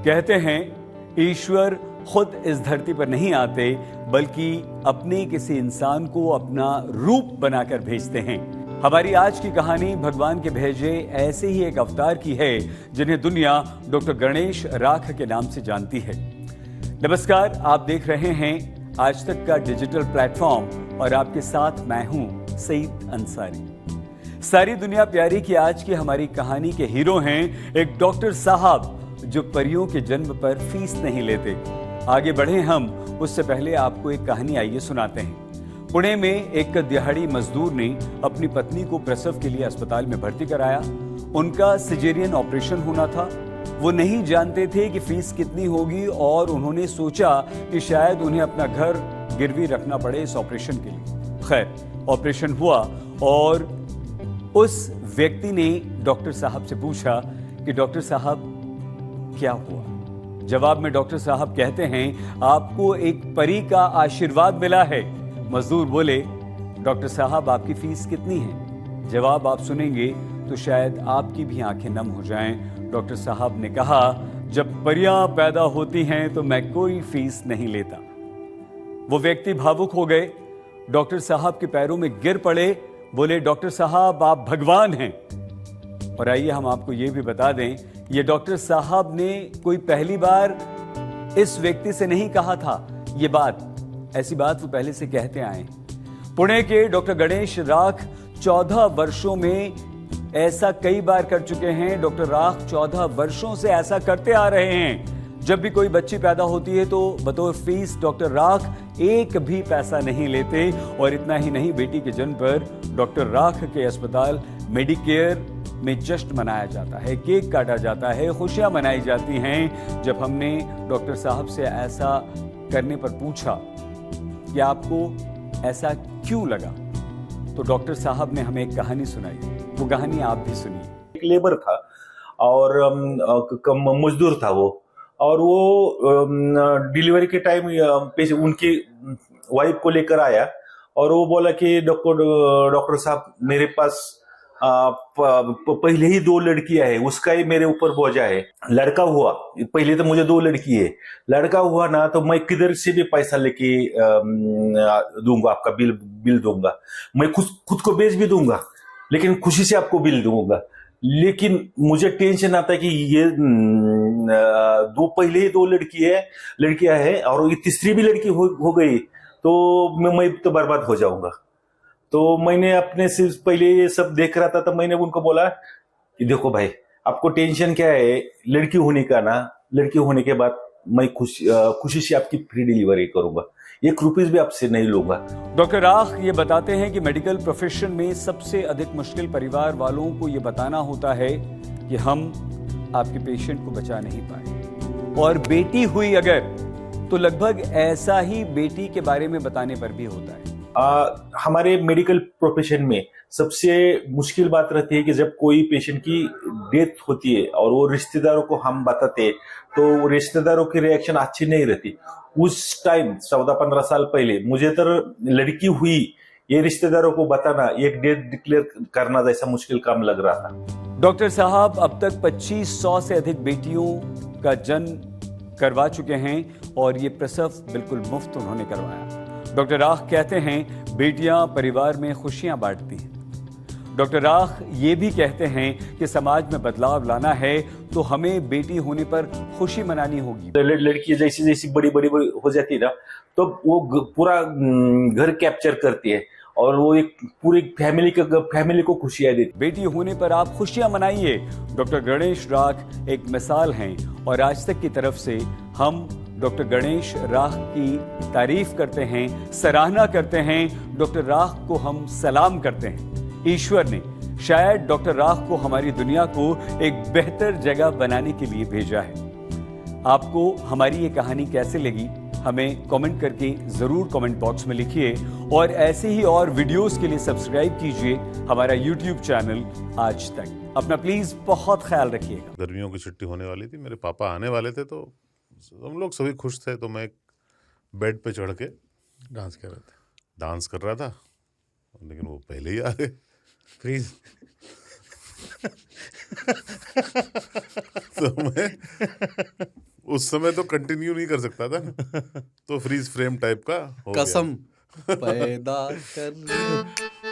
कहते हैं ईश्वर खुद इस धरती पर नहीं आते, बल्कि अपने किसी इंसान को अपना रूप बनाकर भेजते हैं। हमारी आज की कहानी भगवान के भेजे ऐसे ही एक अवतार की है, जिन्हें दुनिया डॉक्टर गणेश राख के नाम से जानती है। नमस्कार, आप देख रहे हैं आज तक का डिजिटल प्लेटफॉर्म और आपके साथ मैं हूं सईद अंसारी। सारी दुनिया प्यारी की आज की हमारी कहानी के हीरो हैं एक डॉक्टर साहब जो परियों के जन्म पर फीस नहीं लेते। आगे बढ़े हम, उससे पहले आपको एक कहानी आइए सुनाते हैं। पुणे में एक दिहाड़ी मजदूर ने अपनी पत्नी को प्रसव के लिए अस्पताल में भर्ती कराया। उनका सिजेरियन ऑपरेशन होना था। वो नहीं जानते थे कि फीस कितनी होगी और उन्होंने सोचा कि शायद उन्हें अपना घर गिरवी रखना पड़े इस ऑपरेशन के लिए। खैर, ऑपरेशन हुआ और उस व्यक्ति ने डॉक्टर साहब से पूछा कि डॉक्टर साहब क्या हुआ। जवाब में डॉक्टर साहब कहते हैं, आपको एक परी का आशीर्वाद मिला है। मजदूर बोले, डॉक्टर साहब आपकी फीस कितनी है? जवाब आप सुनेंगे तो शायद आपकी भी आंखें नम हो जाएं। डॉक्टर साहब ने कहा, जब परियां पैदा होती हैं तो मैं कोई फीस नहीं लेता। वो व्यक्ति भावुक हो गए, डॉक्टर साहब के पैरों में गिर पड़े, बोले, डॉक्टर साहब आप भगवान हैं। और आइए हम आपको ये भी बता दें, ये डॉक्टर साहब ने कोई पहली बार इस व्यक्ति से नहीं कहा था ये बात। ऐसी बात वो पहले से कहते आए। पुणे के डॉक्टर गणेश राख 14 वर्षों में ऐसा कई बार कर चुके हैं। डॉक्टर राख 14 वर्षों से ऐसा करते आ रहे हैं। जब भी कोई बच्ची पैदा होती है तो बतौर फीस डॉक्टर राख एक भी पैसा नहीं लेते। और इतना ही नहीं, बेटी के जन्म पर डॉक्टर राख के अस्पताल मेडिकेयर में जश्न मनाया जाता है, केक काटा जाता है, खुशियां मनाई जाती हैं। जब हमने डॉक्टर साहब से ऐसा करने पर पूछा कि आपको ऐसा क्यों लगा, तो डॉक्टर साहब ने हमें एक कहानी सुनाई। वो कहानी आप भी सुनिए। एक लेबर था और मजदूर था वो, और वो डिलीवरी के टाइम उनकी वाइफ को लेकर आया और वो बोला कि डॉक्टर साहब मेरे पास पहले ही 2 लड़कियां है, उसका ही मेरे ऊपर बोझा है। लड़का हुआ, पहले तो मुझे 2 लड़की है, लड़का हुआ ना तो मैं किधर से भी पैसा लेके दूंगा, आपका बिल दूंगा, मैं खुद को बेच भी दूंगा, लेकिन खुशी से आपको बिल दूंगा। लेकिन मुझे टेंशन आता है कि ये पहले ही 2 लड़कियां है और ये तीसरी भी लड़की हो गई तो मैं तो बर्बाद हो जाऊंगा। तो मैंने अपने से पहले ये सब देख रहा था, तो मैंने उनको बोला कि देखो भाई, आपको टेंशन क्या है लड़की होने का ना, लड़की होने के बाद मैं खुशी से आपकी फ्री डिलीवरी करूंगा, 1 रुपया भी आपसे नहीं लूंगा। डॉक्टर राख ये बताते हैं कि मेडिकल प्रोफेशन में सबसे अधिक मुश्किल परिवार वालों को ये बताना होता है कि हम आपके पेशेंट को बचा नहीं पाए, और बेटी हुई अगर तो लगभग ऐसा ही बेटी के बारे में बताने पर भी होता है। हमारे मेडिकल प्रोफेशन में सबसे मुश्किल बात रहती है कि जब कोई पेशेंट की डेथ होती है और वो रिश्तेदारों को हम बताते हैं तो रिश्तेदारों की रिएक्शन अच्छी नहीं रहती। उस टाइम 14-15 साल पहले मुझे तो लड़की हुई ये रिश्तेदारों को बताना, एक डेथ डिक्लेयर करना जैसा मुश्किल काम लग रहा था। डॉक्टर साहब अब तक 2500 से अधिक बेटियों का जन्म करवा चुके हैं और ये प्रसव बिल्कुल मुफ्त उन्होंने करवाया। डॉक्टर राख कहते हैं, बेटियां परिवार में खुशियां बांटती हैं। डॉक्टर राख ये भी कहते हैं कि समाज में बदलाव लाना है तो हमें बेटी होने पर खुशी मनानी होगी। लड़की जैसी जैसी बड़ी हो जाती है ना, तो वो पूरा घर कैप्चर करती है और वो एक पूरी फैमिली को खुशियां देती। बेटी होने पर आप खुशियां मनाइए। डॉक्टर गणेश राख एक मिसाल हैं और आज तक की तरफ से हम डॉक्टर गणेश राख की तारीफ करते हैं, सराहना करते हैं। डॉक्टर राख को हम सलाम करते हैं। ईश्वर ने शायद डॉक्टर राख को हमारी दुनिया को एक बेहतर जगह बनाने के लिए भेजा है। आपको हमारी ये कहानी कैसे लगी, हमें कमेंट करके जरूर कमेंट बॉक्स में लिखिए और ऐसे ही और वीडियोस के लिए सब्सक्राइब कीजिए हमारा यूट्यूब चैनल आज तक। अपना प्लीज बहुत ख्याल रखिएगा। गर्मियों की छुट्टी होने वाली थी, मेरे पापा आने वाले थे, तो हम लोग सभी खुश थे। तो मैं बेड पे चढ़ के डांस कर रहा था, लेकिन वो पहले ही आ गए। प्लीज तो मैं उस समय तो कंटिन्यू नहीं कर सकता था ना, तो फ्रीज फ्रेम टाइप का हो गया। कसम पैदा कर